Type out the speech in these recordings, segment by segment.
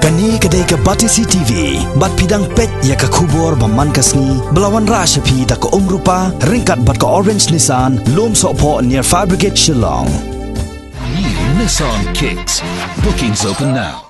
Kani kedai ke Batisi TV, bat pidang pet ya ke kubur baman kasni, belawan rashapi da ke rupa, ringkat bat ke orange Nissan, lom sokpo near Fire Brigade Shillong. New Nissan Kicks. Bookings open now.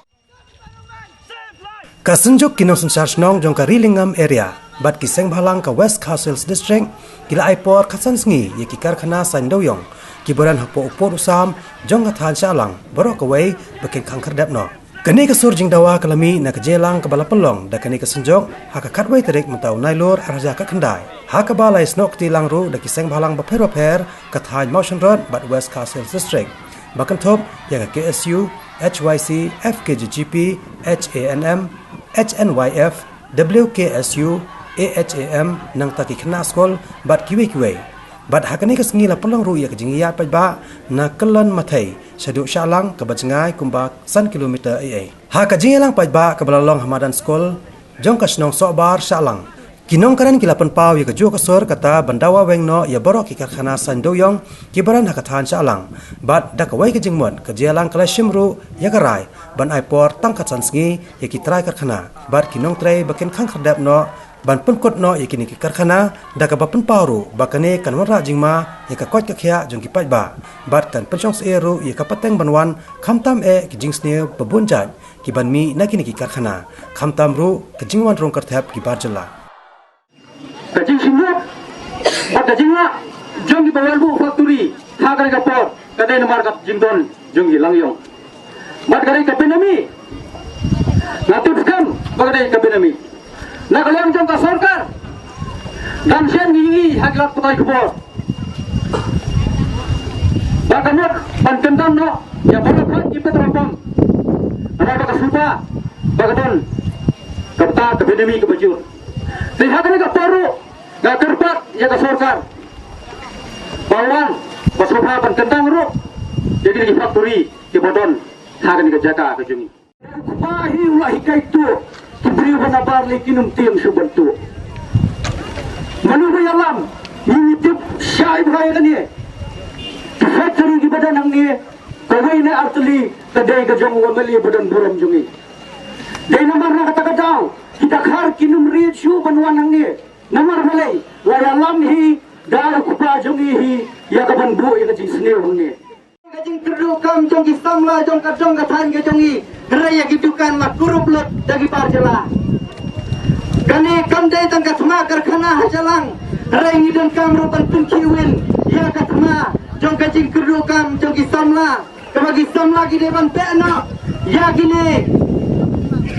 Kasenjuk kinong sencharge nong jong ka Rilingam area, bat kiseng bhalang ka West Castles District, kila aipor kasan sngi ye kikar khana sain doyong, kiburan hapo upor usam jong ka than shalang, borok away bakin kangkar dapno. Kani ka surjing dawa kalami na kajelang ka balapelong da kani ka senjok ha ka katway terik mentau nailor arja ka kendai. Ha ka balai snok ti langru da kiseng bhalang baper ka than Motion Road bat West Castles District. Bakan top ya ka KSU, HYC, FKGGP, HANM, HNYF, WKSU, AHAM nang taki khna skol bat kiwe bat hakani ka sngi la pelong ru ya ka jingia pa ba na kelan mathai sadu shalang ka bajngai kumba san kilometer ha ka jingelang pa ba ka balalong hamadan skol jong ka snong so bar shalang kinong karan kilapan pau ya ka jo ka sor kata bandawa wengno ya borok ki karkhana san doyong kibaran ha ka than shalang bat da ka wai ka jingmon ka jelang kala shimru ya ka rai ban ai por tang ka san sngi ya ki trai karkhana bat kinong trai bakin khang khadap no ban penkot no yakini ki karkhana da ka bapen paru bakane kanwara jingma ya ka kwat ka khya jong ki pai ba bat kan penchong seru ya ka pateng banwan khamtam ki jingsne babunjat ki banmi nakini ki karkhana khamtam ru ka jingwan rong karthap ki barjala ka jing simut bat ka jingwa jong ki bawal bu factory thagare ka por ka dai namar ka jingdon jong ki langyong bat ka ka penami natutkan bagdai ka penami Nagalang jong ka sarkar dan sian ngingi haglat patay kubor bakanot pantendam no ya balapan ipet rapam nama baka supa bakaton kapta kabinemi kabajur lihat ni ka paru na kerpat ya ka sarkar bawan pasupa pantendam ru jadi di factory di bodon hagan ka jaka ka jungi pahi ulah hikaitu Kibri wana barli kinum tim subantu. Manubai alam ini tip syai bhai kani. Factory ki badan ang ni kawai ne artli kadai ka jong wamali badan buram jungi. Dai namar na kata daw kita khar kinum ri shu banwan ang ni. Namar malai wa alam hi dar kupa jungi hi ya ka ban bu ya ka jing sne hong ni. Ka jing kerdu kam jong ki samla jong ka than ka jongi. Raya gidukan mat kurup lot dagi parjala. Kani kamdai tangka thma karkhana hajalang. Raya ngidon kam rupan punkiwin. Ya kathma jong kajing kerdu kam jong ki samla. Kabagi samla ki devan pe'na. Ya gini.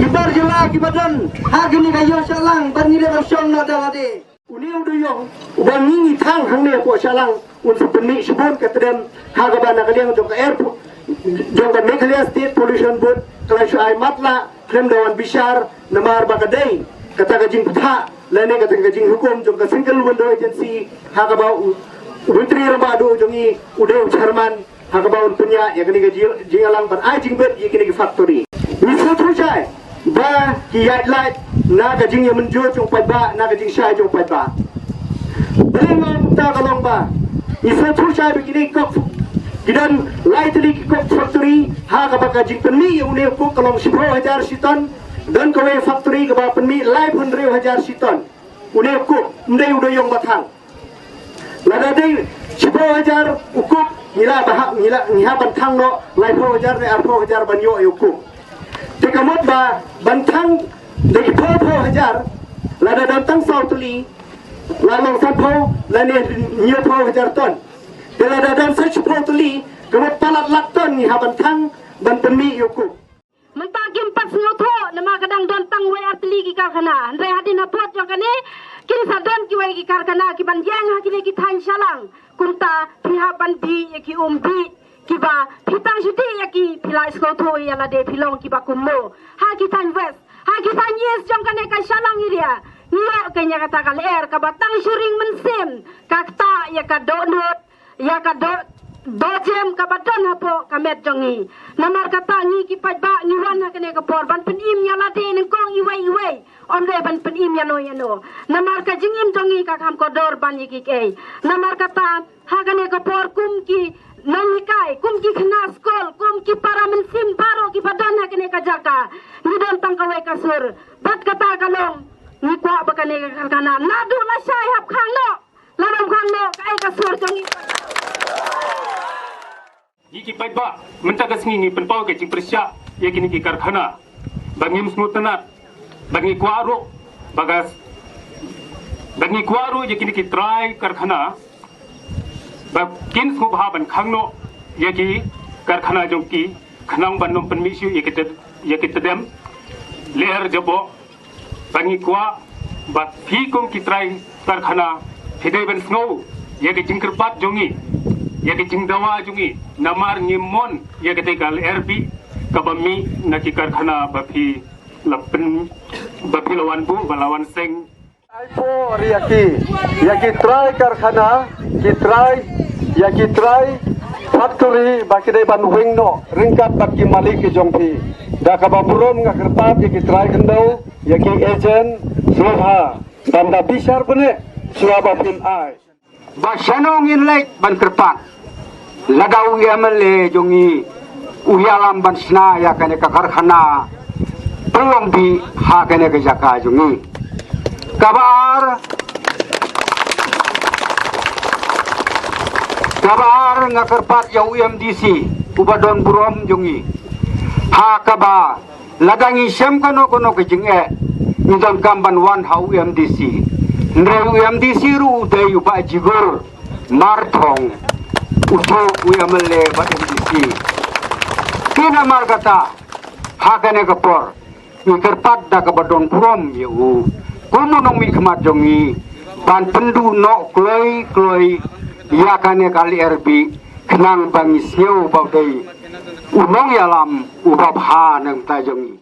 Ki parjala ki badan. Ha gini kayo shalang. Barni devan syong na dalade. Uni udu yong. Uban ngingi thang hang ne po shalang. Unsa penni shibon katadem. Ha gabana kaliang jong ka airport. Jong ka Meghalaya State Pollution Board kalau syai matla klem dawan bishar namar bakadai kata gajing putha lane kata gajing hukum jong ka single window agency hakabau wintri ramadu jongi ude charman hakabau punya ya kini gajing alang ban ai jingbet ye kini factory misu thujai ba ki light na gajing ye menjo jong pai ba na gajing syai jong pai ba belengam ta kalong ba misu thujai begini kok Kidan light lagi kok factory ha ka baka jing penmi uni ko kalong 10,000 siton dan kawai factory ka ba penmi live 100,000 siton uni ko ndai udoyong batang lada dei 10,000 ukuk nila bah nila bantang no live 4,000 ne 4,000 banyo ukuk te kamot ba bantang dei 4,000 lada dantang sautuli lalong sapau lane nyo 4,000 ton Bila dadan search portali, kemat palat lakton ni haban tang ban penmi yoku. Mentagim pas ngotho nama kadang don tang we artli ki karkhana. Andre hadin apot jong kane kini sadon ki we ki karkhana ki ban yang ha ki than shalang. Kunta piha ban bi ki umbi ki ba pitang shuti ya ki pilai skotho ya la de pilong ki ba kummo. Ha ki than west, ha ki than yes jong kane ka shalang iria. Niyo kanya kata kal air ka batang shuring mensem. Kakta ya ka donut ya ka dojem ka badon hapo kamet jongi namar kata ngi ki pajba ngi wan ha kene ka por ban penim nya lade ning kong iwei on le ban penim ya no namar ka jingim jongi ka kam ko dor ban yiki ke namar kata ha kene ka por kum ki Nanghikai kum ki khna skol kum ki para mensim baro ki badan ha kene kajaka ni don tangkawai kasur bat kata kalong ni kwa bakane kana nadu la shai hap khang no laram khang no kai kasur jongi Jiki baik ba, mentakas ni penpau ke cing persya, ya kini ki karkhana, bagi musmutanat, bagi kuaru, bagi kuaru ya kini ki try karkhana, bakin semua bahaban khangno, ya ki karkhana jongki, khanang bandom penmisyu ya kita dem, leher jabo, bagi kuah, bak fikum ki try karkhana, hidai ben snow, ya ki cing kerpat jongi. Ya kecing dawa jungi namar ngimon ya ketika RB kabami naki karkhana bapi lawan bu balawan seng Aipo yaki try karkhana yaki try factory baki dai ban wingno ringkat baki malik jongpi da kababurom ngakerpat yaki try kendau yaki agent sloha banda bisar pune suaba pin ai ba shanong in lek ban kerpat lagau yamale jongi uyalam bansna ya kane ka karkhana pelong bi ha kane ka jaka jongi kabar ngakarpat ya UMDC ubadon burom jongi ha kaba lagangi syam kano ke jenge nidon kamban wan ha UMDC ndre UMDC ru de uba jigor marthong uto uyamale badendisi kina margata hakane kapor ngerpat da kabadon prom yu kuno nong mi khmat jongi ban pendu no kloi yakane kali RB kenang bangi siu baudei unong yalam ubab ha nang ta jongi